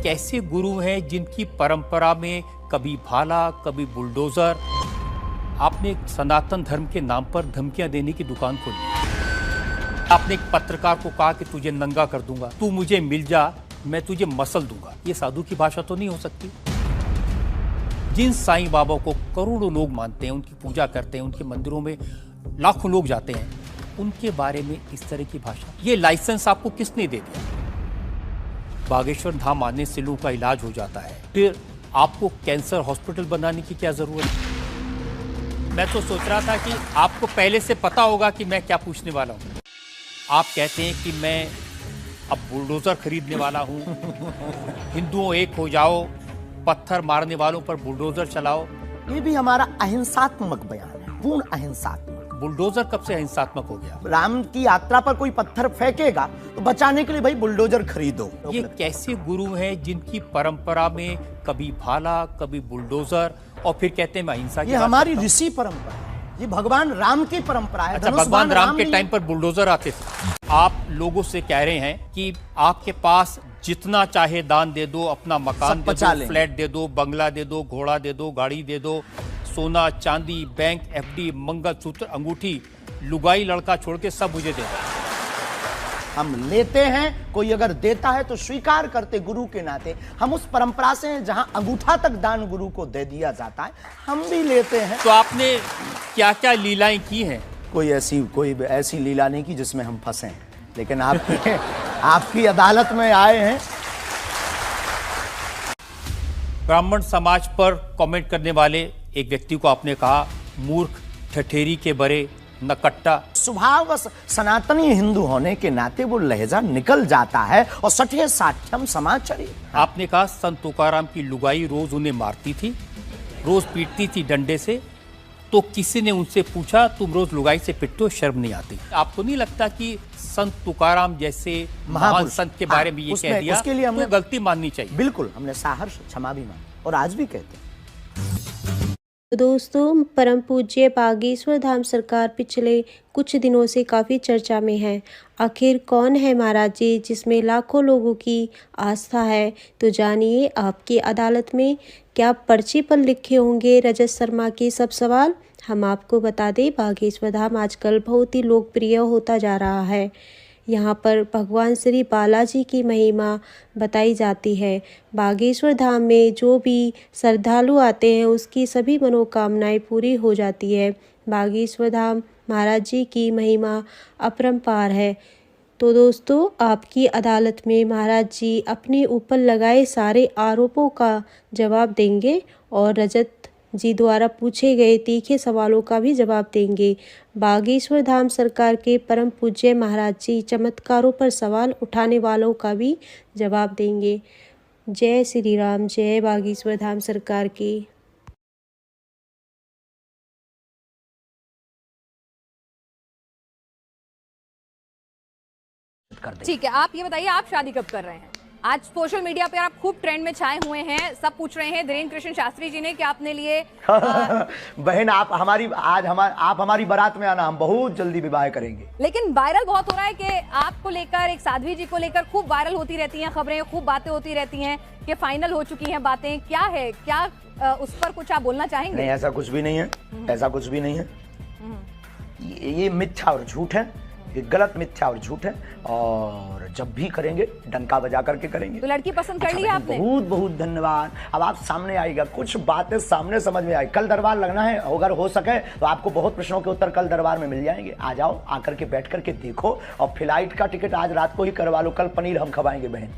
कैसे गुरु हैं जिनकी परंपरा में कभी भाला कभी बुलडोजर। आपने एक सनातन धर्म के नाम पर धमकियां देने की दुकान खोली। आपने एक पत्रकार को कहा कि तुझे नंगा कर दूंगा, तू मुझे मिल जा, मैं तुझे मसल दूंगा। ये साधु की भाषा तो नहीं हो सकती। जिन साईं बाबा को करोड़ों लोग मानते हैं, उनकी पूजा करते हैं, उनके मंदिरों में लाखों लोग जाते हैं, उनके बारे में इस तरह की भाषा। ये लाइसेंस आपको किसने दे दिया? बागेश्वर धाम आने से लोगों का इलाज हो जाता है, फिर आपको कैंसर हॉस्पिटल बनाने की क्या जरूरत है? मैं तो सोच रहा था कि आपको पहले से पता होगा कि मैं क्या पूछने वाला हूँ। आप कहते हैं कि मैं अब बुलडोजर खरीदने वाला हूँ, हिंदुओं एक हो जाओ, पत्थर मारने वालों पर बुलडोजर चलाओ। ये भी हमारा अहिंसात्मक बयान है, पूर्ण अहिंसात्मक। बुलडोजर कब से अहिंसात्मक हो गया? राम की यात्रा पर कोई पत्थर फेंकेगा तो बचाने के लिए भाई बुलडोजर खरीदो। ये कैसे गुरु हैं जिनकी परंपरा में कभी भाला कभी बुलडोजर और फिर कहते हैं मैं अहिंसा की ये बात हमारी करता हूं। ऋषि परंपरा है, ये भगवान राम की परंपरा है। अच्छा, भगवान राम के टाइम पर बुलडोजर आते थे। आप लोगों से कह रहे हैं कि आपके पास जितना चाहे दान दे दो, अपना मकान दे दो, फ्लैट दे दो, बंगला दे दो, घोड़ा दे दो, गाड़ी दे दो, सोना चांदी, बैंक, एफडी, मंगलसूत्र, अंगूठी, लुगाई लड़का छोड़ के सब मुझे दे दो। हम लेते हैं, कोई अगर देता है तो स्वीकार करते गुरु के नाते। हम उस परंपरा से हैं जहां अंगूठा तक दान गुरु को दे दिया जाता है, हम भी लेते हैं। तो आपने क्या क्या लीलाएं की हैं? कोई ऐसी लीला नहीं की जिसमें हम फंसे, लेकिन आपकी अदालत में आए हैं। ब्राह्मण समाज पर कमेंट करने वाले एक व्यक्ति को आपने कहा मूर्ख, ठठेरी के बरे, नकट्टा। स्वभाव सनातनी हिंदू होने के नाते वो लहजा निकल जाता है और सठे साठ्यम समाचरी। आपने कहा संत तुकाराम की लुगाई रोज उन्हें मारती थी, रोज पीटती थी डंडे से, तो किसी ने उनसे पूछा तुम रोज लुगाई से पिटते हो, शर्म नहीं आती? आपको नहीं लगता कि संत तुकाराम जैसे महान संत के बारे में ये कह दिया, उसके लिए हमने गलती माननी चाहिए? बिल्कुल, हमने सहर्ष क्षमा भी मांगी और आज भी कहते हैं। तो दोस्तों, परम पूज्य बागेश्वर धाम सरकार पिछले कुछ दिनों से काफ़ी चर्चा में है। आखिर कौन है महाराज जी जिसमें लाखों लोगों की आस्था है? तो जानिए आपकी अदालत में क्या पर्ची पर लिखे होंगे रजत शर्मा के सब सवाल। हम आपको बता दें, बागेश्वर धाम आजकल बहुत ही लोकप्रिय होता जा रहा है। यहाँ पर भगवान श्री बालाजी की महिमा बताई जाती है। बागेश्वर धाम में जो भी श्रद्धालु आते हैं उसकी सभी मनोकामनाएं पूरी हो जाती है। बागेश्वर धाम महाराज जी की महिमा अपरंपार है। तो दोस्तों, आपकी अदालत में महाराज जी अपने ऊपर लगाए सारे आरोपों का जवाब देंगे और रजत जी द्वारा पूछे गए तीखे सवालों का भी जवाब देंगे। बागेश्वर धाम सरकार के परम पूज्य महाराज जी चमत्कारों पर सवाल उठाने वालों का भी जवाब देंगे। जय श्री राम, जय बागेश्वर धाम सरकार की। ठीक है, आप ये बताइए आप शादी कब कर रहे हैं? आज सोशल मीडिया पे आप खूब ट्रेंड में छाए हुए हैं, सब पूछ रहे हैं धीरेन्द्र कृष्ण शास्त्री जी ने कि आपने लिए बहन आप हमारी बारात में आना, हम बहुत जल्दी विवाह करेंगे। लेकिन वायरल बहुत हो रहा है कि आपको लेकर, एक साध्वी जी को लेकर खूब वायरल होती रहती हैं खबरें, खूब बातें होती रहती हैं कि फाइनल हो चुकी हैं बातें। क्या है, क्या उस पर कुछ आप बोलना चाहेंगे? नहीं, ऐसा कुछ भी नहीं है, ऐसा कुछ भी नहीं है। ये मिथ्या और झूठ है, ये गलत मिथ्या और झूठ है। और जब भी करेंगे डंका बजा करके करेंगे। तो लड़की पसंद कर ली आपने? बहुत बहुत धन्यवाद। अब आप सामने आएगा, कुछ बातें सामने समझ में आई। कल दरबार लगना है, अगर हो सके तो आपको बहुत प्रश्नों के उत्तर कल दरबार में मिल जाएंगे। आ जाओ, आकर के बैठ करके देखो। और फ्लाइट का टिकट आज रात को ही करवा लो, कल पनीर हम खवाएंगे बहन।